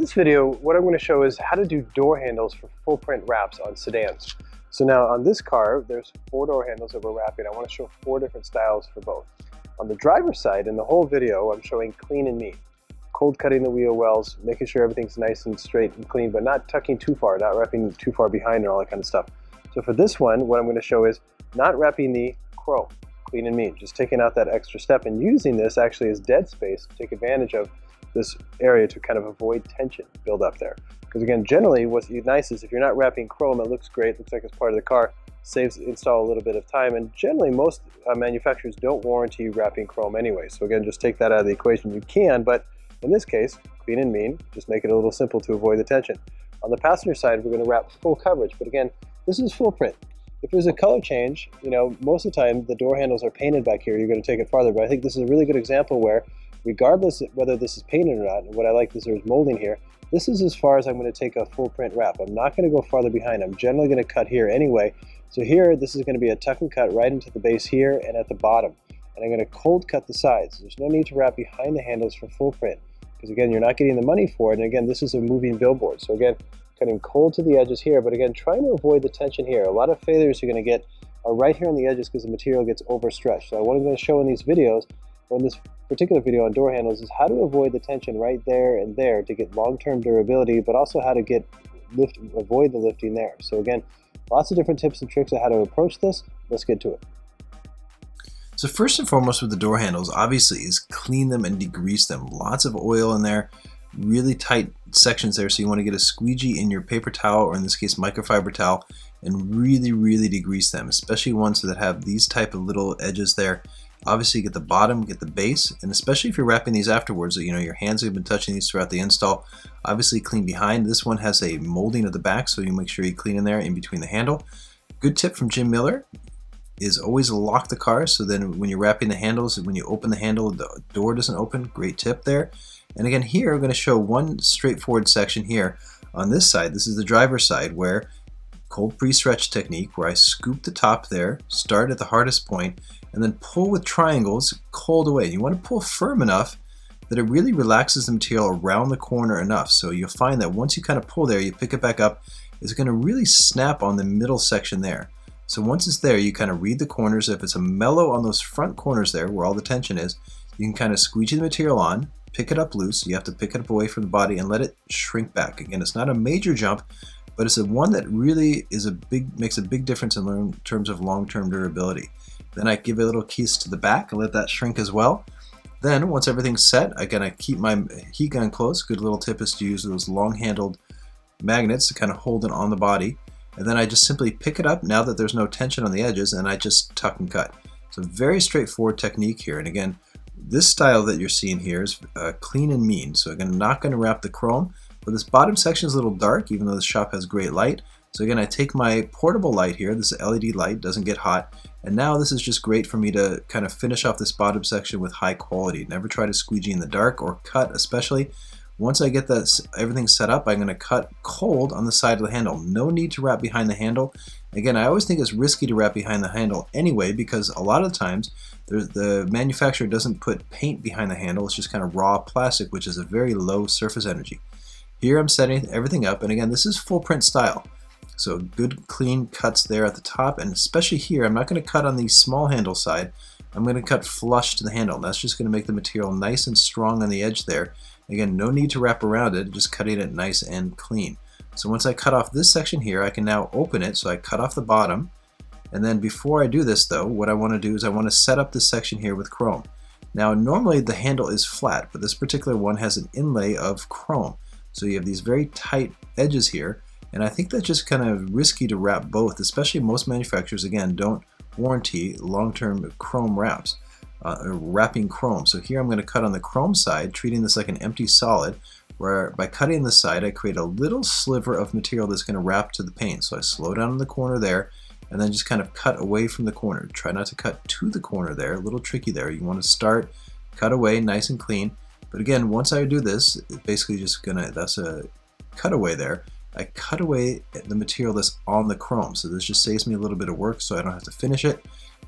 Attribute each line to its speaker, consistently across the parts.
Speaker 1: this video, what I'm going to show is how to do door handles for full print wraps on sedans. So now on this car, there's 4 door handles that we're wrapping. I want to show 4 different styles for both. On the driver's side, in the whole video, I'm showing clean and mean. Cold cutting the wheel wells, making sure everything's nice and straight and clean, but not tucking too far, not wrapping too far behind and all that kind of stuff. So for this one, what I'm going to show is not wrapping the chrome, clean and mean, just taking out that extra step and using this actually as dead space to take advantage of this area to kind of avoid tension build up there. Because again, generally what's nice is if you're not wrapping chrome, it looks great, looks like it's part of the car, saves install a little bit of time, and generally most manufacturers don't warranty wrapping chrome anyway. So again, just take that out of the equation. You can, but in this case, clean and mean, just make it a little simple to avoid the tension. On the passenger side, we're going to wrap full coverage, but again, this is full print. If there's a color change, most of the time the door handles are painted back here, you're going to take it farther, but I think this is a really good example where regardless of whether this is painted or not, and what I like is there's molding here, this is as far as I'm going to take a full print wrap. I'm not going to go farther behind. I'm generally going to cut here anyway. So here, this is going to be a tuck and cut right into the base here and at the bottom. And I'm going to cold cut the sides. There's no need to wrap behind the handles for full print, because again, you're not getting the money for it. And again, this is a moving billboard. So again, cutting cold to the edges here, but again, trying to avoid the tension here. A lot of failures you're going to get are right here on the edges because the material gets overstretched. So what I'm going to show in these videos, or in this particular video on door handles, is how to avoid the tension right there and there to get long-term durability, but also how to avoid the lifting there. So again, lots of different tips and tricks on how to approach this. Let's get to it.
Speaker 2: So first and foremost with the door handles, obviously, is clean them and degrease them. Lots of oil in there, really tight sections there, so you want to get a squeegee in your paper towel, or in this case microfiber towel, and really degrease them, especially ones that have these type of little edges there. Obviously get the bottom, get the base, and especially if you're wrapping these afterwards, your hands have been touching these throughout the install. Obviously clean behind. This one has a molding of the back, so you make sure you clean in there in between the handle. Good tip from Jim Miller is always lock the car, so then when you're wrapping the handles, when you open the handle, the door doesn't open. Great tip there. And again, here I'm going to show one straightforward section here on this side. This is the driver's side, where cold pre-stretch technique, where I scoop the top there, start at the hardest point, and then pull with triangles cold away. You want to pull firm enough that it really relaxes the material around the corner enough. So you'll find that once you kind of pull there, you pick it back up, it's going to really snap on the middle section there. So once it's there, you kind of read the corners. If it's a mellow on those front corners there, where all the tension is, you can kind of squeegee the material on, pick it up loose. You have to pick it up away from the body and let it shrink back. Again, it's not a major jump, but it's one that really makes a big difference in terms of long-term durability. Then I give a little kiss to the back and let that shrink as well. Then once everything's set, again, I keep my heat gun close. Good little tip is to use those long-handled magnets to kind of hold it on the body. And then I just simply pick it up now that there's no tension on the edges, and I just tuck and cut. So very straightforward technique here. And again, this style that you're seeing here is clean and mean. So again, I'm not going to wrap the chrome, but this bottom section is a little dark, even though the shop has great light. So again, I take my portable light here, this LED light, doesn't get hot, and now this is just great for me to kind of finish off this bottom section with high quality. Never try to squeegee in the dark, or cut especially. Once I get everything set up, I'm going to cut cold on the side of the handle. No need to wrap behind the handle. Again, I always think it's risky to wrap behind the handle anyway, because a lot of times the manufacturer doesn't put paint behind the handle. It's just kind of raw plastic, which is a very low surface energy. Here I'm setting everything up, and again, this is full print style. So good clean cuts there at the top, and especially here, I'm not going to cut on the small handle side. I'm going to cut flush to the handle. That's just going to make the material nice and strong on the edge there. Again, no need to wrap around it, just cutting it nice and clean. So once I cut off this section here, I can now open it. So I cut off the bottom, and then before I do this though, what I want to do is I want to set up this section here with chrome. Now normally the handle is flat, but this particular one has an inlay of chrome. So you have these very tight edges here, and I think that's just kind of risky to wrap both, especially most manufacturers, again, don't warranty long-term chrome wraps, or wrapping chrome. So here I'm going to cut on the chrome side, treating this like an empty solid, where by cutting this side, I create a little sliver of material that's going to wrap to the paint. So I slow down in the corner there, and then just kind of cut away from the corner. Try not to cut to the corner there, a little tricky there. You want to start, cut away nice and clean. But again, once I do this, it's basically just that's a cutaway there. I cut away the material that's on the chrome. So this just saves me a little bit of work so I don't have to finish it.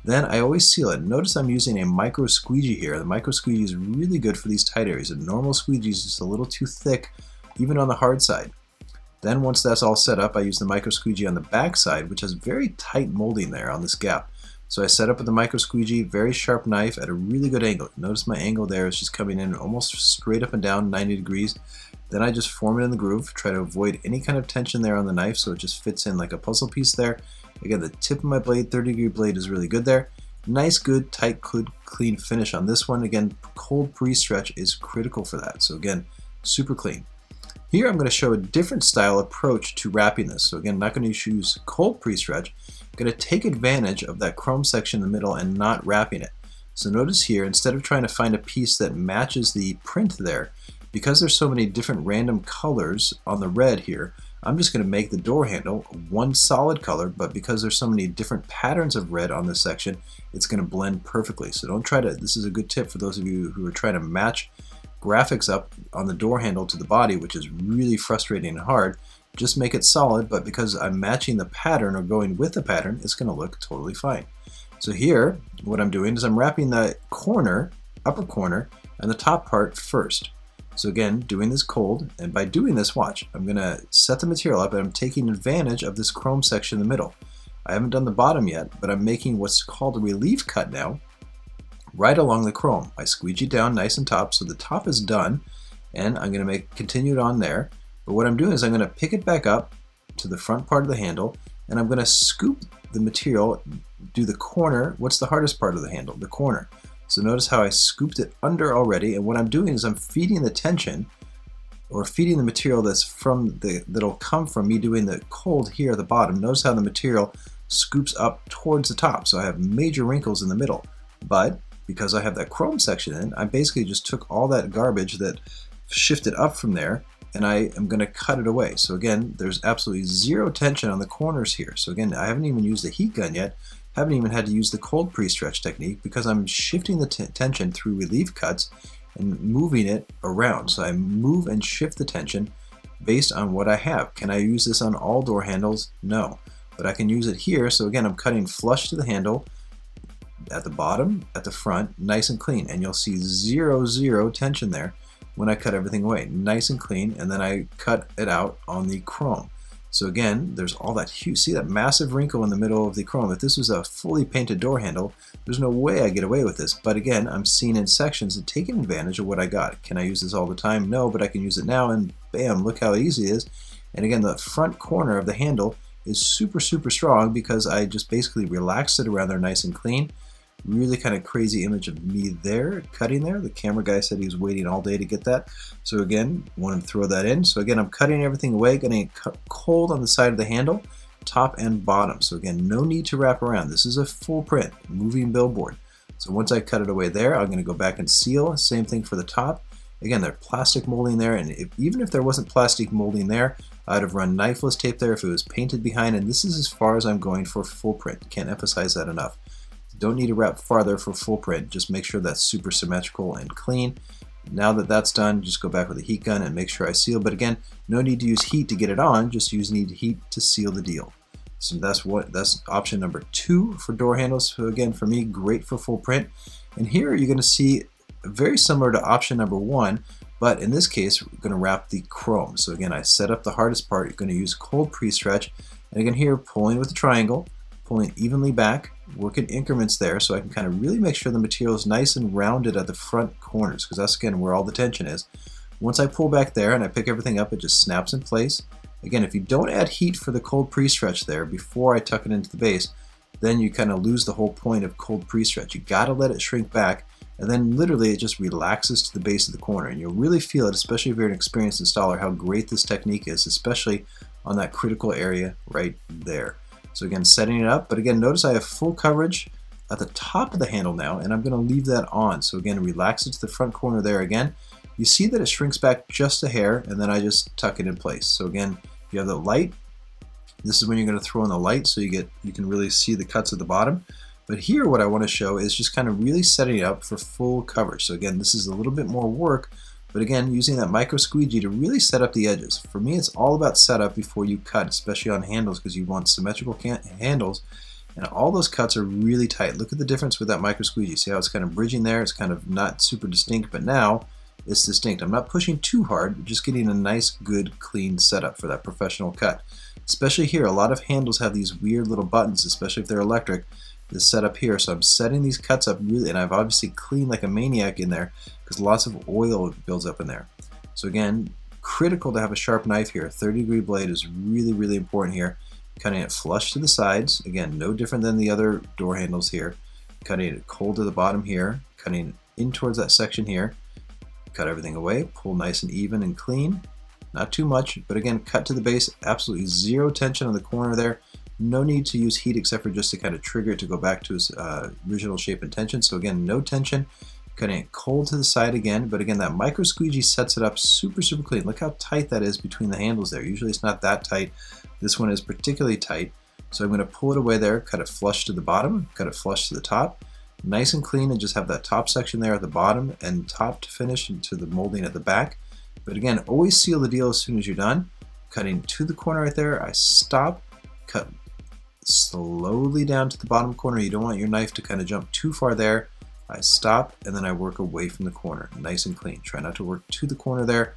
Speaker 2: Then I always seal it. Notice I'm using a micro squeegee here. The micro squeegee is really good for these tight areas. A normal squeegee is just a little too thick even on the hard side. Then once that's all set up, I use the micro squeegee on the back side, which has very tight molding there on this gap. So I set up with the micro squeegee, very sharp knife at a really good angle. Notice my angle there is just coming in almost straight up and down 90 degrees. Then I just form it in the groove, try to avoid any kind of tension there on the knife so it just fits in like a puzzle piece there. Again, the tip of my blade, 30-degree blade, is really good there. Nice, good, tight, good, clean finish on this one. Again, cold pre-stretch is critical for that. So again, super clean. Here I'm going to show a different style approach to wrapping this. So again, not going to use cold pre-stretch. I'm going to take advantage of that chrome section in the middle and not wrapping it. So notice here, instead of trying to find a piece that matches the print there, because there's so many different random colors on the red here, I'm just going to make the door handle one solid color, but because there's so many different patterns of red on this section, it's going to blend perfectly. So don't try to, this is a good tip for those of you who are trying to match graphics up on the door handle to the body, which is really frustrating and hard. Just make it solid, but because I'm matching the pattern or going with the pattern, it's going to look totally fine. So here, what I'm doing is I'm wrapping the corner, upper corner, and the top part first. So again, doing this cold, and by doing this, watch, I'm going to set the material up and I'm taking advantage of this chrome section in the middle. I haven't done the bottom yet, but I'm making what's called a relief cut now, right along the chrome. I squeegee down nice and top, so the top is done, and I'm going to continue it on there. But what I'm doing is I'm going to pick it back up to the front part of the handle, and I'm going to scoop the material, do the corner. What's the hardest part of the handle? The corner. So notice how I scooped it under already, and what I'm doing is I'm feeding the tension, or feeding the material that'll come from me doing the cold here at the bottom. Notice how the material scoops up towards the top, so I have major wrinkles in the middle. But because I have that chrome section in, I basically just took all that garbage that shifted up from there, and I am going to cut it away. So again, there's absolutely zero tension on the corners here. So again, I haven't even used the heat gun yet, haven't even had to use the cold pre-stretch technique, because I'm shifting the tension through relief cuts and moving it around. So I move and shift the tension based on what I have. Can I use this on all door handles? No, but I can use it here. So again, I'm cutting flush to the handle, at the bottom, at the front, nice and clean, and you'll see zero tension there when I cut everything away, nice and clean, and then I cut it out on the chrome. So again, there's all that huge, see that massive wrinkle in the middle of the chrome. If this was a fully painted door handle, there's no way I get away with this. But again, I'm seeing in sections and taking advantage of what I got. Can I use this all the time? No, but I can use it now, and bam, look how easy it is. And again, the front corner of the handle is super strong because I just basically relaxed it around there nice and clean. Really kind of crazy image of me there, cutting there. The camera guy said he was waiting all day to get that. So again, wanted to throw that in. So again, I'm cutting everything away, getting it cut cold on the side of the handle, top and bottom. So again, no need to wrap around. This is a full print, moving billboard. So once I cut it away there, I'm going to go back and seal. Same thing for the top. Again, there's plastic molding there, and even if there wasn't plastic molding there, I'd have run knifeless tape there if it was painted behind, and this is as far as I'm going for full print. Can't emphasize that enough. Don't need to wrap farther for full print. Just make sure that's super symmetrical and clean. Now that that's done, just go back with a heat gun and make sure I seal. But again, no need to use heat to get it on. Just need heat to seal the deal. So that's option number 2 for door handles. So again, for me, great for full print. And here you're going to see very similar to option number 1, but in this case, we're going to wrap the chrome. So again, I set up the hardest part. You're going to use cold pre-stretch. And again, here, pulling with the triangle, pulling evenly back, work in increments there so I can kind of really make sure the material is nice and rounded at the front corners, because that's again where all the tension is. Once I pull back there and I pick everything up, it just snaps in place. Again, if you don't add heat for the cold pre-stretch there before I tuck it into the base, then you kind of lose the whole point of cold pre-stretch. You got to let it shrink back, and then literally it just relaxes to the base of the corner, and you'll really feel it, especially if you're an experienced installer, how great this technique is, especially on that critical area right there. So again, setting it up, but again, notice I have full coverage at the top of the handle now, and I'm going to leave that on. So again, relax it to the front corner there again. You see that it shrinks back just a hair, and then I just tuck it in place. So again, if you have the light, this is when you're going to throw in the light so you can really see the cuts at the bottom. But here what I want to show is just kind of really setting it up for full coverage. So again, this is a little bit more work, but again, using that micro squeegee to really set up the edges. For me, it's all about setup before you cut, especially on handles, because you want symmetrical handles, and all those cuts are really tight. Look at the difference with that micro squeegee. See how it's kind of bridging there? It's kind of not super distinct, but now it's distinct. I'm not pushing too hard, just getting a nice, good, clean setup for that professional cut. Especially here, a lot of handles have these weird little buttons, especially if they're electric. This setup here, so I'm setting these cuts up really, and I've obviously cleaned like a maniac in there because lots of oil builds up in there. So again, critical to have a sharp knife here. A 30-degree blade is really, really important here. Cutting it flush to the sides, again, no different than the other door handles here. Cutting it cold to the bottom here, cutting in towards that section here. Cut everything away, pull nice and even and clean. Not too much, but again, cut to the base, absolutely zero tension on the corner there. No need to use heat except for just to kind of trigger it to go back to its original shape and tension. So again, no tension. Cutting it cold to the side again, but again, that micro squeegee sets it up super, super clean. Look how tight that is between the handles there. Usually it's not that tight. This one is particularly tight. So I'm going to pull it away there, cut it flush to the bottom, cut it flush to the top. Nice and clean, and just have that top section there at the bottom and top to finish into the molding at the back. But again, always seal the deal as soon as you're done. Cutting to the corner right there, I stop, cut slowly down to the bottom corner. You don't want your knife to kind of jump too far there. I stop, and then I work away from the corner, nice and clean. Try not to work to the corner there.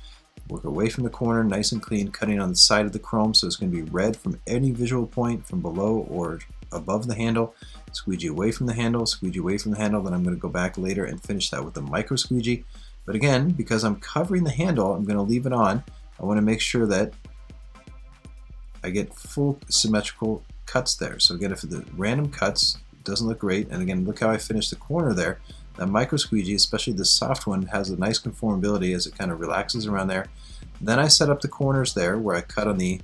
Speaker 2: Work away from the corner, nice and clean, cutting on the side of the chrome, so it's going to be red from any visual point from below or above the handle. Squeegee away from the handle, squeegee away from the handle, then I'm going to go back later and finish that with the micro squeegee. But again, because I'm covering the handle, I'm going to leave it on. I want to make sure that I get full symmetrical cuts there. So again, if the random cuts doesn't look great, and again, look how I finished the corner there. That micro squeegee, especially the soft one, has a nice conformability as it kind of relaxes around there. Then I set up the corners there where I cut on the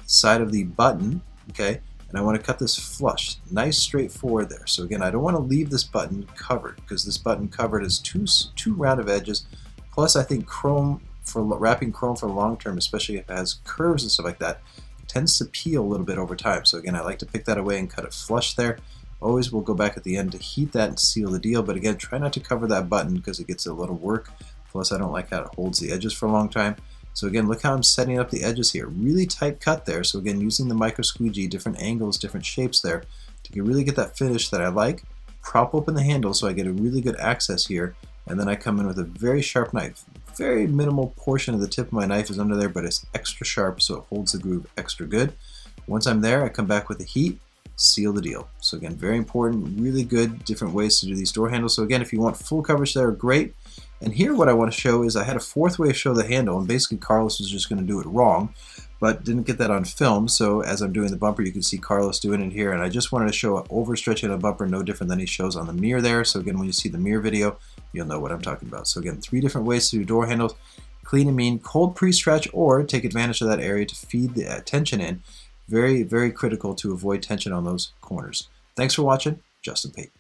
Speaker 2: side of the button, okay, and I want to cut this flush, nice straightforward there. So again, I don't want to leave this button covered because this button covered is too round of edges. Plus, I think chrome, for wrapping chrome for the long term, especially if it has curves and stuff like that, tends to peel a little bit over time. So again, I like to pick that away and cut it flush there. Always will go back at the end to heat that and seal the deal, but again, try not to cover that button because it gets a little work. Plus, I don't like how it holds the edges for a long time. So again, look how I'm setting up the edges here. Really tight cut there. So again, using the micro squeegee, different angles, different shapes there to really get that finish that I like. Prop open the handle so I get a really good access here, and then I come in with a very sharp knife. Very minimal portion of the tip of my knife is under there, but it's extra sharp so it holds the groove extra good. Once I'm there, I come back with the heat, seal the deal. So again, very important, really good different ways to do these door handles. So again, if you want full coverage there, great. And here what I want to show is I had a fourth way to show the handle, and basically Carlos was just going to do it wrong, but didn't get that on film. So as I'm doing the bumper, you can see Carlos doing it here, and I just wanted to show overstretching a bumper no different than he shows on the mirror there. So again, when you see the mirror video, you'll know what I'm talking about. So again, 3 different ways to do door handles: clean and mean, cold pre-stretch, or take advantage of that area to feed the tension in. Very, very critical to avoid tension on those corners. Thanks for watching. Justin Pate.